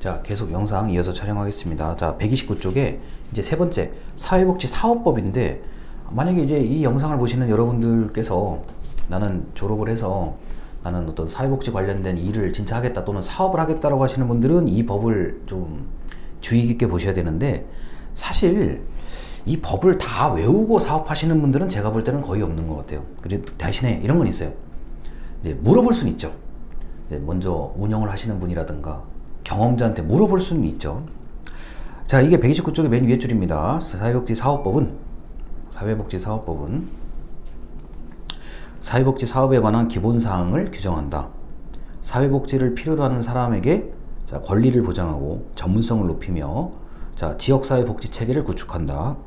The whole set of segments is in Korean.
자, 계속 영상 이어서 촬영하겠습니다. 자, 129쪽에 이제 세 번째 사회복지 사업법인데, 만약에 이제 이 영상을 보시는 여러분들께서 나는 졸업을 해서 나는 어떤 사회복지 관련된 일을 진짜 하겠다 또는 사업을 하겠다라고 하시는 분들은 이 법을 좀 주의 깊게 보셔야 되는데, 사실 이 법을 다 외우고 사업하시는 분들은 제가 볼 때는 거의 없는 것 같아요. 그리고 대신에 이런 건 있어요. 이제 물어볼 수는 있죠. 이제 먼저 운영을 하시는 분이라든가 경험자한테 물어볼 수는 있죠. 자, 이게 129쪽의 맨 위에 줄입니다. 사회복지 사업법은 사회복지 사업에 관한 기본사항을 규정한다. 사회복지를 필요로 하는 사람에게 자, 권리를 보장하고 전문성을 높이며 자, 지역사회복지 체계를 구축한다.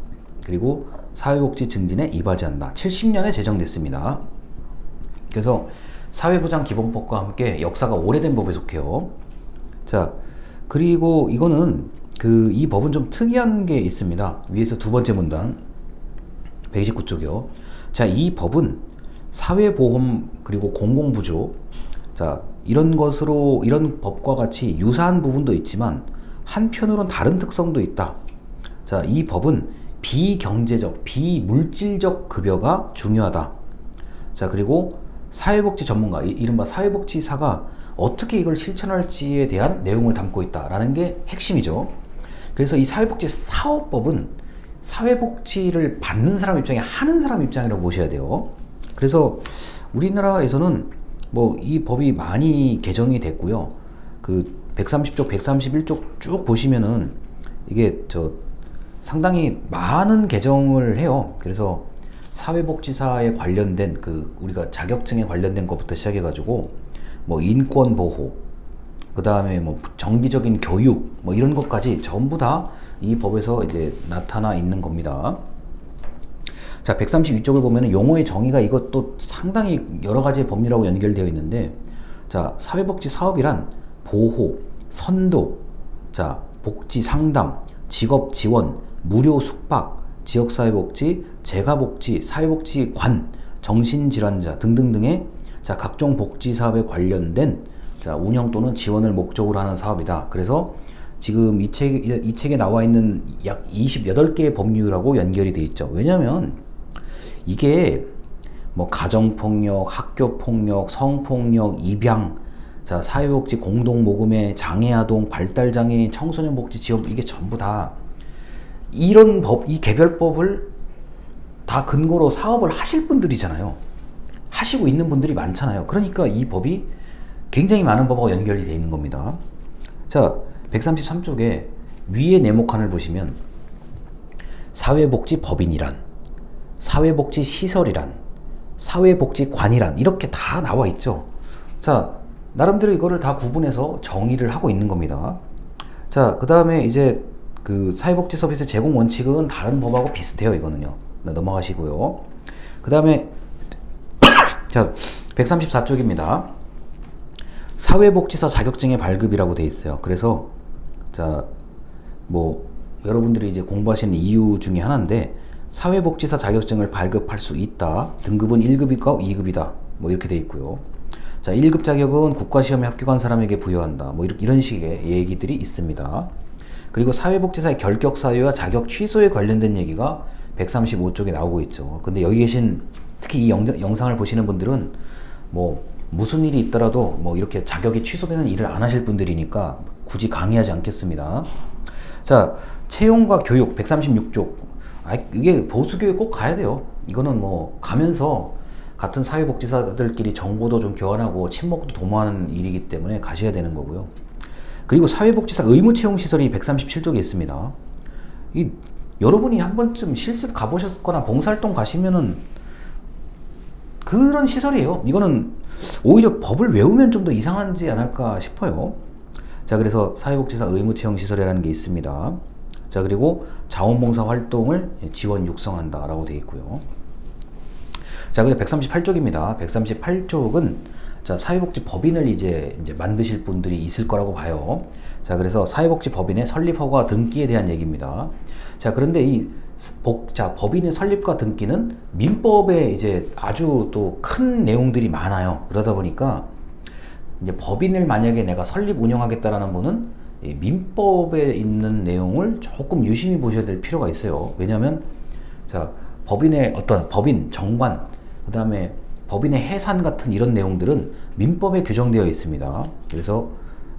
그리고 사회복지 증진에 이바지한다. 70년에 제정됐습니다. 그래서 사회보장기본법과 함께 역사가 오래된 법에 속해요. 자, 그리고 이거는 이 법은 좀 특이한 게 있습니다. 위에서 두 번째 문단 129쪽이요. 자, 이 법은 사회보험 그리고 공공부조 자, 이런 법과 같이 유사한 부분도 있지만 한편으론 다른 특성도 있다. 자, 이 법은 비경제적, 비물질적 급여가 중요하다. 자, 그리고 사회복지 전문가, 이른바 사회복지사가 어떻게 이걸 실천할지에 대한 내용을 담고 있다라는 게 핵심이죠. 그래서 이 사회복지 사업법은 사회복지를 받는 사람 입장에 하는 사람 입장이라고 보셔야 돼요. 그래서 우리나라에서는 뭐 이 법이 많이 개정이 됐고요. 그 130쪽, 131쪽 쭉 보시면은 이게 상당히 많은 개정을 해요. 그래서 사회복지사에 관련된 우리가 자격증에 관련된 것부터 시작해가지고 뭐 인권 보호, 그 다음에 뭐 정기적인 교육, 뭐 이런 것까지 전부 다 이 법에서 이제 나타나 있는 겁니다. 자, 132쪽을 보면은 용어의 정의가 이것도 상당히 여러 가지의 법률하고 연결되어 있는데, 자, 사회복지 사업이란 보호, 선도, 자, 복지 상담, 직업 지원, 무료 숙박, 지역사회복지, 재가복지, 사회복지관, 정신질환자 등등등의 자, 각종 복지 사업에 관련된 자, 운영 또는 지원을 목적으로 하는 사업이다. 그래서 지금 이 책에 나와 있는 약 28개의 법률하고 연결이 되어 있죠. 왜냐면 이게 뭐 가정폭력, 학교폭력, 성폭력, 입양, 자, 사회복지 공동모금회, 장애아동, 발달장애인, 청소년복지 지원, 이게 전부 다 이런 이 개별법을 다 근거로 사업을 하실 분들이잖아요. 하시고 있는 분들이 많잖아요. 그러니까 이 법이 굉장히 많은 법하고 연결이 되어 있는 겁니다. 자, 133쪽에 위의 네모칸을 보시면 사회복지법인이란, 사회복지시설이란, 사회복지관이란 이렇게 다 나와 있죠. 자, 나름대로 이거를 다 구분해서 정의를 하고 있는 겁니다. 자, 그 다음에 이제 사회복지 서비스 제공 원칙은 다른 법하고 비슷해요. 이거는요. 넘어가시고요. 그 다음에 자, 134쪽입니다. 사회복지사 자격증의 발급이라고 되어 있어요. 그래서 자, 뭐 여러분들이 이제 공부하시는 이유 중에 하나인데, 사회복지사 자격증을 발급할 수 있다. 등급은 1급이고 2급이다. 뭐 이렇게 되어 있고요. 자, 1급 자격은 국가시험에 합격한 사람에게 부여한다. 뭐 이런 식의 얘기들이 있습니다. 그리고 사회복지사의 결격 사유와 자격 취소에 관련된 얘기가 135쪽에 나오고 있죠. 근데 여기 계신 특히 이 영상을 보시는 분들은 뭐 무슨 일이 있더라도 뭐 이렇게 자격이 취소되는 일을 안 하실 분들이니까 굳이 강의하지 않겠습니다. 자, 채용과 교육 136쪽. 이게 보수교육 꼭 가야 돼요. 이거는 뭐 가면서 같은 사회복지사들끼리 정보도 좀 교환하고 친목도 도모하는 일이기 때문에 가셔야 되는 거고요. 그리고 사회복지사 의무채용시설이 137쪽에 있습니다. 여러분이 한 번쯤 실습 가보셨거나 봉사활동 가시면은 그런 시설이에요. 이거는 오히려 법을 외우면 좀 더 이상하지 않을까 싶어요. 자, 그래서 사회복지사 의무채용시설이라는 게 있습니다. 자, 그리고 자원봉사 활동을 지원 육성한다 라고 되어 있고요. 자, 그리고 138쪽입니다. 138쪽은 자, 사회복지법인을 이제 만드실 분들이 있을 거라고 봐요. 자, 그래서 사회복지법인의 설립허가 등기에 대한 얘기입니다. 자, 그런데 법인의 설립과 등기는 민법에 이제 아주 또 큰 내용들이 많아요. 그러다 보니까 이제 법인을 만약에 내가 설립 운영하겠다라는 분은 이 민법에 있는 내용을 조금 유심히 보셔야 될 필요가 있어요. 왜냐하면 자, 법인의 어떤 법인 정관, 그 다음에 법인의 해산 같은 이런 내용들은 민법에 규정되어 있습니다. 그래서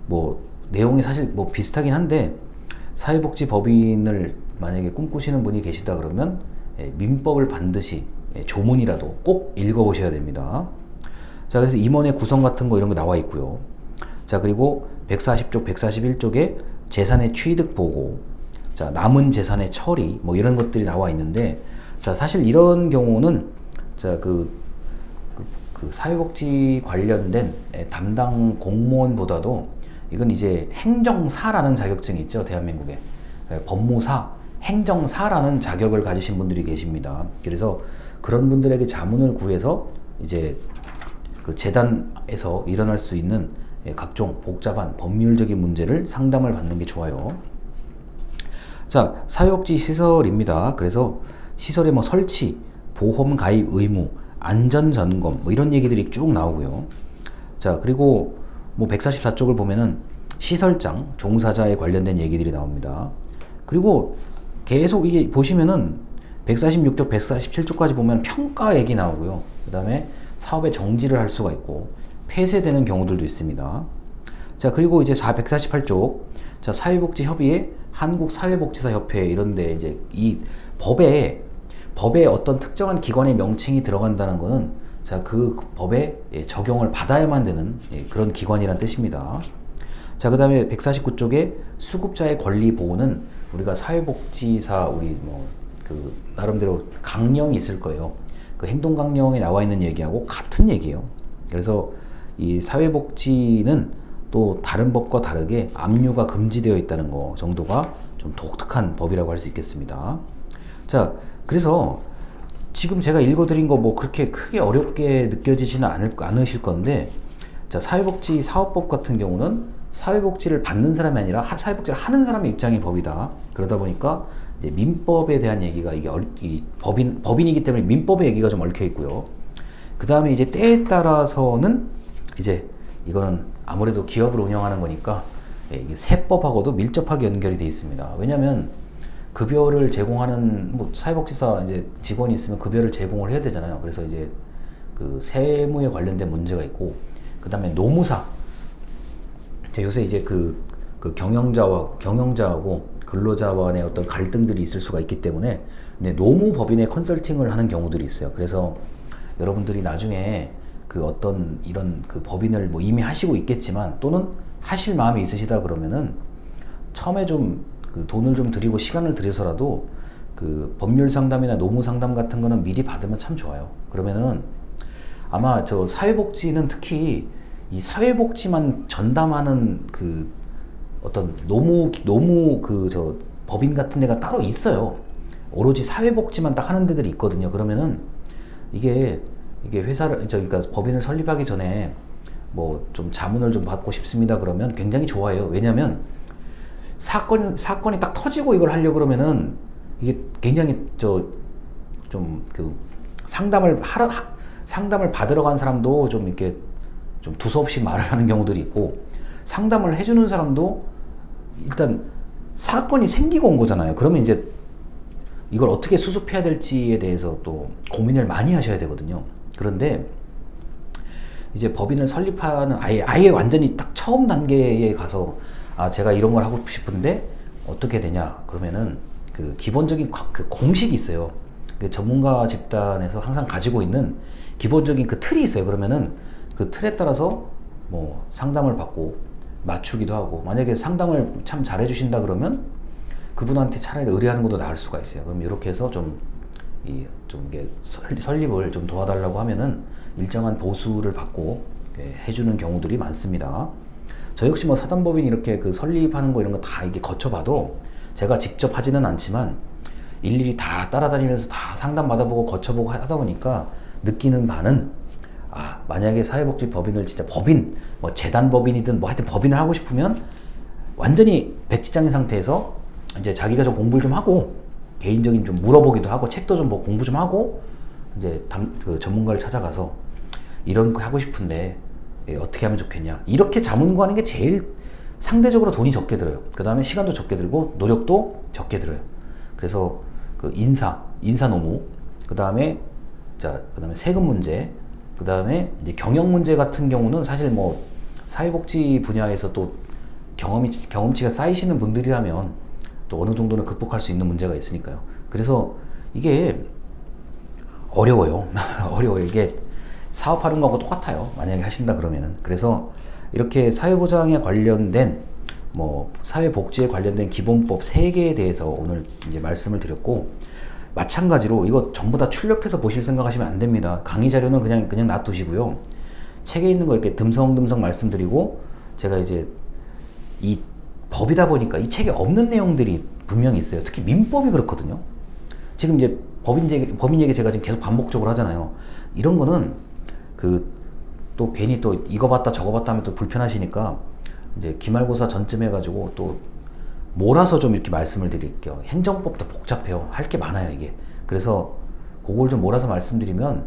뭐 내용이 사실 뭐 비슷하긴 한데, 사회복지법인을 만약에 꿈꾸시는 분이 계시다 그러면 민법을 반드시 조문이라도 꼭 읽어보셔야 됩니다. 자, 그래서 임원의 구성 같은 거 이런 거 나와 있고요. 자, 그리고 140쪽, 141쪽에 재산의 취득 보고, 자, 남은 재산의 처리, 뭐 이런 것들이 나와 있는데, 자, 사실 이런 경우는 자, 그 사회복지 관련된 담당 공무원보다도 이건 이제 행정사라는 자격증이 있죠, 대한민국에. 법무사, 행정사라는 자격을 가지신 분들이 계십니다. 그래서 그런 분들에게 자문을 구해서 이제 그 재단에서 일어날 수 있는 각종 복잡한 법률적인 문제를 상담을 받는 게 좋아요. 자, 사회복지 시설입니다. 그래서 시설의 뭐 설치, 보험 가입 의무, 안전 점검 뭐 이런 얘기들이 쭉 나오고요. 자, 그리고 뭐 144쪽을 보면은 시설장, 종사자에 관련된 얘기들이 나옵니다. 그리고 계속 이게 보시면은 146쪽, 147쪽까지 보면 평가 얘기 나오고요. 그 다음에 사업의 정지를 할 수가 있고 폐쇄되는 경우들도 있습니다. 자, 그리고 이제 148쪽, 자, 사회복지협의회, 한국사회복지사협회 이런데 이제 이 법에 어떤 특정한 기관의 명칭이 들어간다는 것은 자, 그 법에 적용을 받아야만 되는 그런 기관이란 뜻입니다. 자, 그 다음에 149쪽에 수급자의 권리 보호는 우리가 사회복지사 우리 뭐 그 나름대로 강령이 있을 거예요. 그 행동강령에 나와 있는 얘기하고 같은 얘기예요. 그래서 이 사회복지는 또 다른 법과 다르게 압류가 금지되어 있다는 거 정도가 좀 독특한 법이라고 할 수 있겠습니다. 자, 그래서 지금 제가 읽어드린 거 뭐 그렇게 크게 어렵게 느껴지지는 않으실 건데, 자, 사회복지 사업법 같은 경우는 사회복지를 받는 사람이 아니라 사회복지를 하는 사람의 입장의 법이다. 그러다 보니까 이제 민법에 대한 얘기가 이게 이 법인이기 때문에 민법의 얘기가 좀 얽혀 있고요. 그 다음에 이제 때에 따라서는 이제 이거는 아무래도 기업을 운영하는 거니까 이게 세법하고도 밀접하게 연결이 되어 있습니다. 왜냐하면 급여를 제공하는 뭐 사회복지사 이제 직원이 있으면 급여를 제공을 해야 되잖아요. 그래서 이제 그 세무에 관련된 문제가 있고, 그 다음에 노무사, 요새 이제 그 경영자하고 근로자 간의 어떤 갈등들이 있을 수가 있기 때문에 노무법인의 컨설팅을 하는 경우들이 있어요. 그래서 여러분들이 나중에 그 어떤 이런 그 법인을 뭐 이미 하시고 있겠지만 또는 하실 마음이 있으시다 그러면은 처음에 좀 그 돈을 좀 들이고 시간을 들여서라도 그 법률 상담이나 노무 상담 같은 거는 미리 받으면 참 좋아요. 그러면은 아마 저 사회복지는 특히 이 사회복지만 전담하는 그 어떤 노무 그 저 법인 같은 데가 따로 있어요. 오로지 사회복지만 딱 하는 데들이 있거든요. 그러면은 이게 회사를 그러니까 법인을 설립하기 전에 뭐 좀 자문을 좀 받고 싶습니다 그러면 굉장히 좋아요. 왜냐면 사건이 딱 터지고 이걸 하려고 그러면은 이게 굉장히 좀 그 상담을 받으러 간 사람도 좀 이렇게 좀 두서없이 말을 하는 경우들이 있고, 상담을 해주는 사람도 일단 사건이 생기고 온 거잖아요. 그러면 이제 이걸 어떻게 수습해야 될지에 대해서 또 고민을 많이 하셔야 되거든요. 그런데 이제 법인을 설립하는 아예 완전히 딱 처음 단계에 가서 제가 이런 걸 하고 싶은데 어떻게 되냐 그러면은 그 기본적인 그 공식이 있어요. 그 전문가 집단에서 항상 가지고 있는 기본적인 그 틀이 있어요. 그러면은 그 틀에 따라서 뭐 상담을 받고 맞추기도 하고, 만약에 상담을 참 잘해 주신다 그러면 그분한테 차라리 의뢰하는 것도 나을 수가 있어요. 그럼 이렇게 해서 좀 이게 설립을 좀 도와달라고 하면은 일정한 보수를 받고 해주는 경우들이 많습니다. 저 역시 뭐 사단법인 이렇게 그 설립하는 거 이런 거 다 이게 거쳐봐도 제가 직접 하지는 않지만 일일이 다 따라다니면서 다 상담 받아보고 거쳐보고 하다 보니까 느끼는 바는 만약에 사회복지 법인을 진짜 법인 뭐 재단 법인이든 뭐 하여튼 법인을 하고 싶으면 완전히 백지장인 상태에서 이제 자기가 좀 공부를 좀 하고 개인적인 좀 물어보기도 하고 책도 좀 뭐 공부 좀 하고 이제 그 전문가를 찾아가서 이런 거 하고 싶은데 어떻게 하면 좋겠냐 이렇게 자문 구하는 게 제일 상대적으로 돈이 적게 들어요. 그 다음에 시간도 적게 들고 노력도 적게 들어요. 그래서 그 인사 노무, 그 다음에 세금 문제, 그 다음에 이제 경영 문제 같은 경우는 사실 뭐 사회복지 분야에서 또 경험치가 쌓이시는 분들이라면 또 어느 정도는 극복할 수 있는 문제가 있으니까요. 그래서 이게 어려워요. 어려워요. 이게 사업하는 거하고 똑같아요. 만약에 하신다 그러면은. 그래서 이렇게 사회보장에 관련된 뭐 사회복지에 관련된 기본법 3개에 대해서 오늘 이제 말씀을 드렸고, 마찬가지로 이거 전부 다 출력해서 보실 생각하시면 안 됩니다. 강의 자료는 그냥 놔두시고요. 책에 있는 거 이렇게 듬성듬성 말씀드리고, 제가 이제 이 법이다 보니까 이 책에 없는 내용들이 분명히 있어요. 특히 민법이 그렇거든요. 지금 이제 법인 얘기 제가 지금 계속 반복적으로 하잖아요. 이런 거는 또 괜히 또 이거 봤다 저거 봤다 하면 또 불편하시니까 이제 기말고사 전쯤 해가지고 또 몰아서 좀 이렇게 말씀을 드릴게요. 행정법도 복잡해요. 할 게 많아요, 이게. 그래서 그걸 좀 몰아서 말씀드리면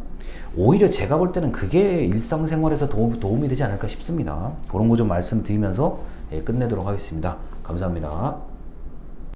오히려 제가 볼 때는 그게 일상생활에서 도움이 되지 않을까 싶습니다. 그런 거 좀 말씀드리면서 끝내도록 하겠습니다. 감사합니다.